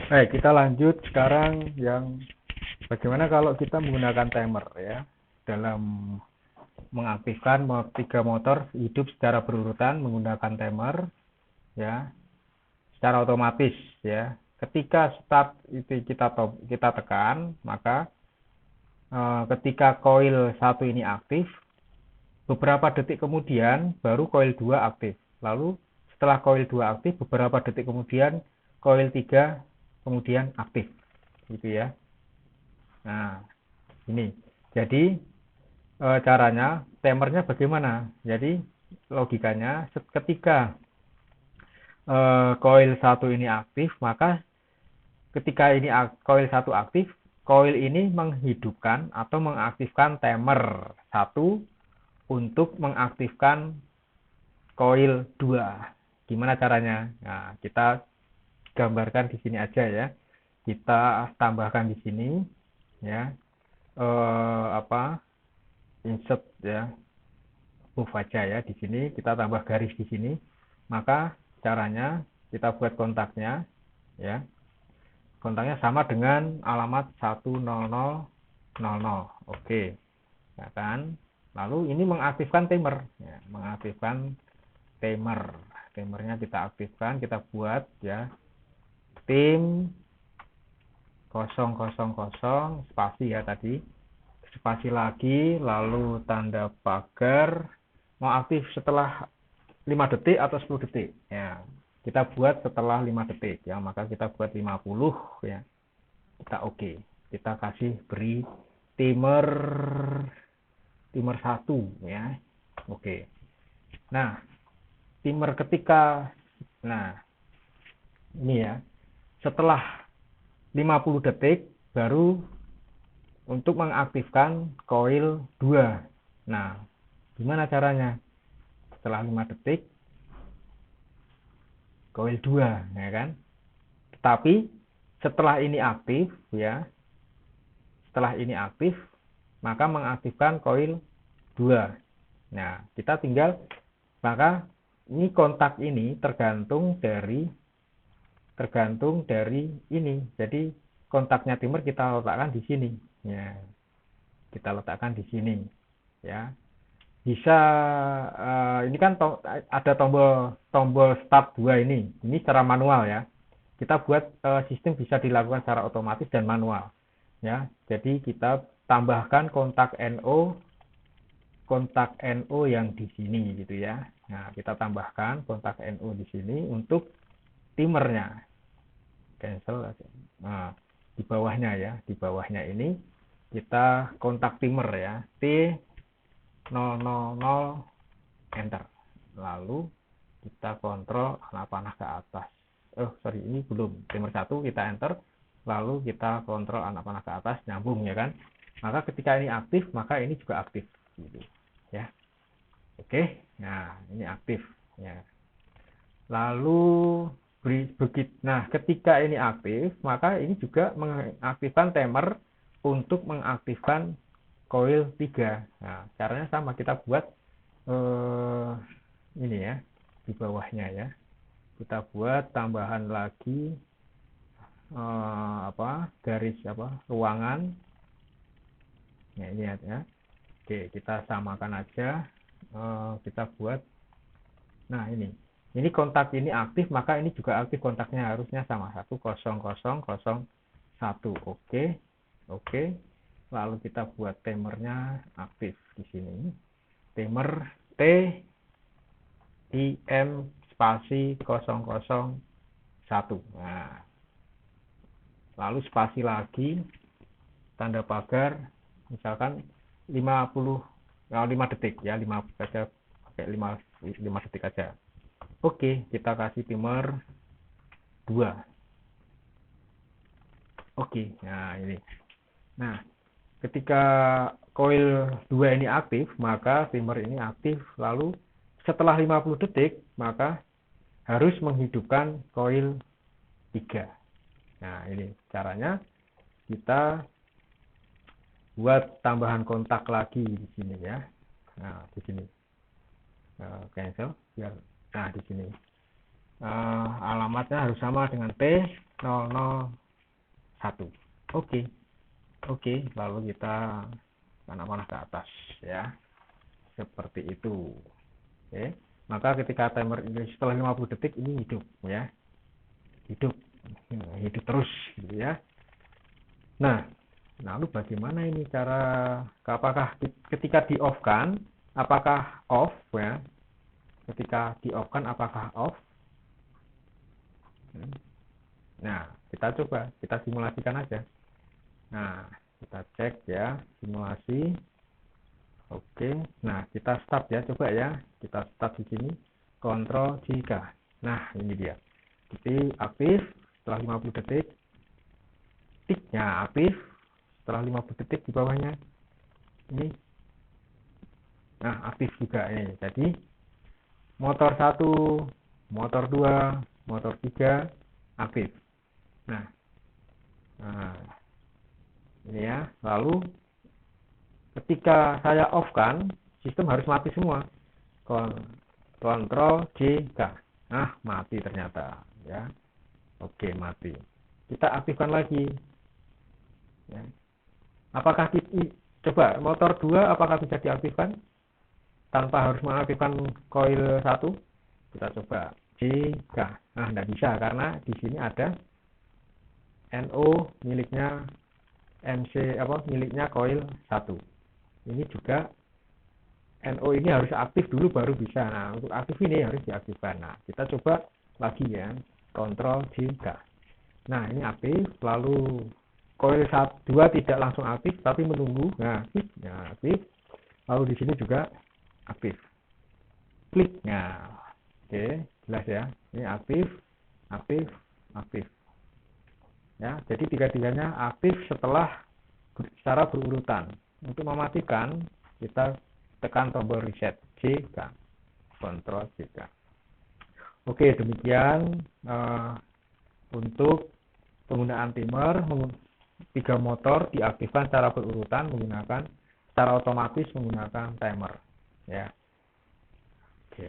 Baik, kita lanjut sekarang yang bagaimana kalau kita menggunakan timer ya dalam mengaktifkan tiga motor hidup secara berurutan menggunakan timer ya secara otomatis ya. Ketika start itu kita tekan, maka ketika koil satu ini aktif, beberapa detik kemudian baru koil 2 aktif. Lalu setelah koil 2 aktif, beberapa detik kemudian koil 3 kemudian aktif. Gitu ya. Nah, ini. Jadi caranya, timernya bagaimana? Jadi logikanya ketika koil satu ini aktif, maka ketika ini koil satu aktif, koil ini menghidupkan atau mengaktifkan timer satu untuk mengaktifkan koil 2. Gimana caranya? Nah, kita gambarkan di sini aja ya. Kita tambahkan di sini ya. Insert ya. Move aja ya di sini, kita tambah garis di sini. Maka caranya kita buat kontaknya ya. Kontaknya sama dengan alamat 10000. Oke. Ya kan? Lalu ini mengaktifkan timer ya, mengaktifkan timer. Timernya kita aktifkan, kita buat ya. Tim 000 spasi ya tadi. Spasi lagi, lalu tanda pagar. Mau aktif setelah 5 detik atau 10 detik ya. Kita buat setelah 5 detik ya, maka kita buat 50 ya. Kita oke. Kita kasih beri timer 1 ya. Oke. Nah, timer ketika ini ya. Setelah 50 detik baru untuk mengaktifkan koil 2. Nah, gimana caranya? Setelah 5 detik koil 2 ya kan? Tapi setelah ini aktif ya. Setelah ini aktif maka mengaktifkan koil 2. Nah, kita tinggal maka ini kontak ini tergantung dari ini. Jadi kontaknya timer kita letakkan di sini. Ya, kita letakkan di sini. Ya, bisa ini kan ada tombol start 2 ini. Ini secara manual ya. Kita buat sistem bisa dilakukan secara otomatis dan manual. Ya, jadi kita tambahkan kontak NO yang di sini gitu ya. Nah, kita tambahkan kontak NO di sini untuk timernya. Cancel. Nah, di bawahnya ya, di bawahnya ini kita kontak timer ya. T000 enter. Lalu kita kontrol anak panah ke atas. Sorry, ini belum. Timer 1 kita enter. Lalu kita kontrol anak panah ke atas, nyambung ya kan. Maka ketika ini aktif, maka ini juga aktif gitu ya. Oke, nah ini aktif ya. Lalu ketika ini aktif, maka ini juga mengaktifkan timer untuk mengaktifkan koil 3. Nah, caranya sama, kita buat ini ya, di bawahnya ya. Kita buat tambahan lagi garis ruangan. Nah, ini ya. Oke, kita samakan aja. Kita buat. Nah, ini kontak ini aktif, maka ini juga aktif kontaknya, harusnya sama 10001. Oke. Lalu kita buat timernya aktif di sini. Timer T IM spasi 001. Nah, lalu spasi lagi, tanda pagar, misalkan 5 detik ya, 5 saja, pakai 5 detik aja. Oke, kita kasih timer 2. Oke, nah ini. Nah, ketika koil 2 ini aktif, maka timer ini aktif. Lalu setelah 50 detik, maka harus menghidupkan koil 3. Nah, ini caranya. Kita buat tambahan kontak lagi di sini ya. Nah, di sini. Cancel biar di sini. alamatnya harus sama dengan T001. Oke, lalu kita panah-panah ke atas ya, seperti itu. Oke, maka ketika timer ini setelah 50 detik ini hidup ya, hidup terus gitu ya. Nah, lalu bagaimana ini cara, apakah ketika di off kan apakah off ya, ketika di off kan apakah off? Nah, kita coba, kita simulasikan aja. Nah, kita cek ya, simulasi. Oke, nah kita start ya, coba ya, kita start di sini, Ctrl J. Nah, ini dia. Jadi aktif setelah 50 detik, tiknya aktif setelah 50 detik di bawahnya. Ini, nah aktif juga ini. Jadi motor 1, motor 2, motor 3 aktif. Nah, ini ya. Lalu ketika saya off kan, sistem harus mati semua. Ctrl J. Nah, mati ternyata ya. Oke, mati. Kita aktifkan lagi. Ya. Apakah coba motor 2 apakah bisa diaktifkan tanpa harus mengaktifkan coil 1? Kita coba jika. Nah, tidak bisa karena di sini ada NO miliknya MC miliknya coil 1. Ini juga NO ini harus aktif dulu baru bisa. Nah, untuk aktif ini harus diaktifkan. Nah, kita coba lagi ya. Ctrl J. Nah, ini aktif, lalu coil 2 tidak langsung aktif tapi menunggu. Nah, aktif. Lalu di sini juga aktif. Klik. Nah, oke, jelas ya. Ini aktif, aktif, aktif. Ya, jadi tiga-tiganya aktif secara berurutan. Untuk mematikan, kita tekan tombol reset J. Ctrl J. Oke, demikian untuk penggunaan timer. 3 motor diaktifkan secara berurutan secara otomatis menggunakan timer ya. Oke.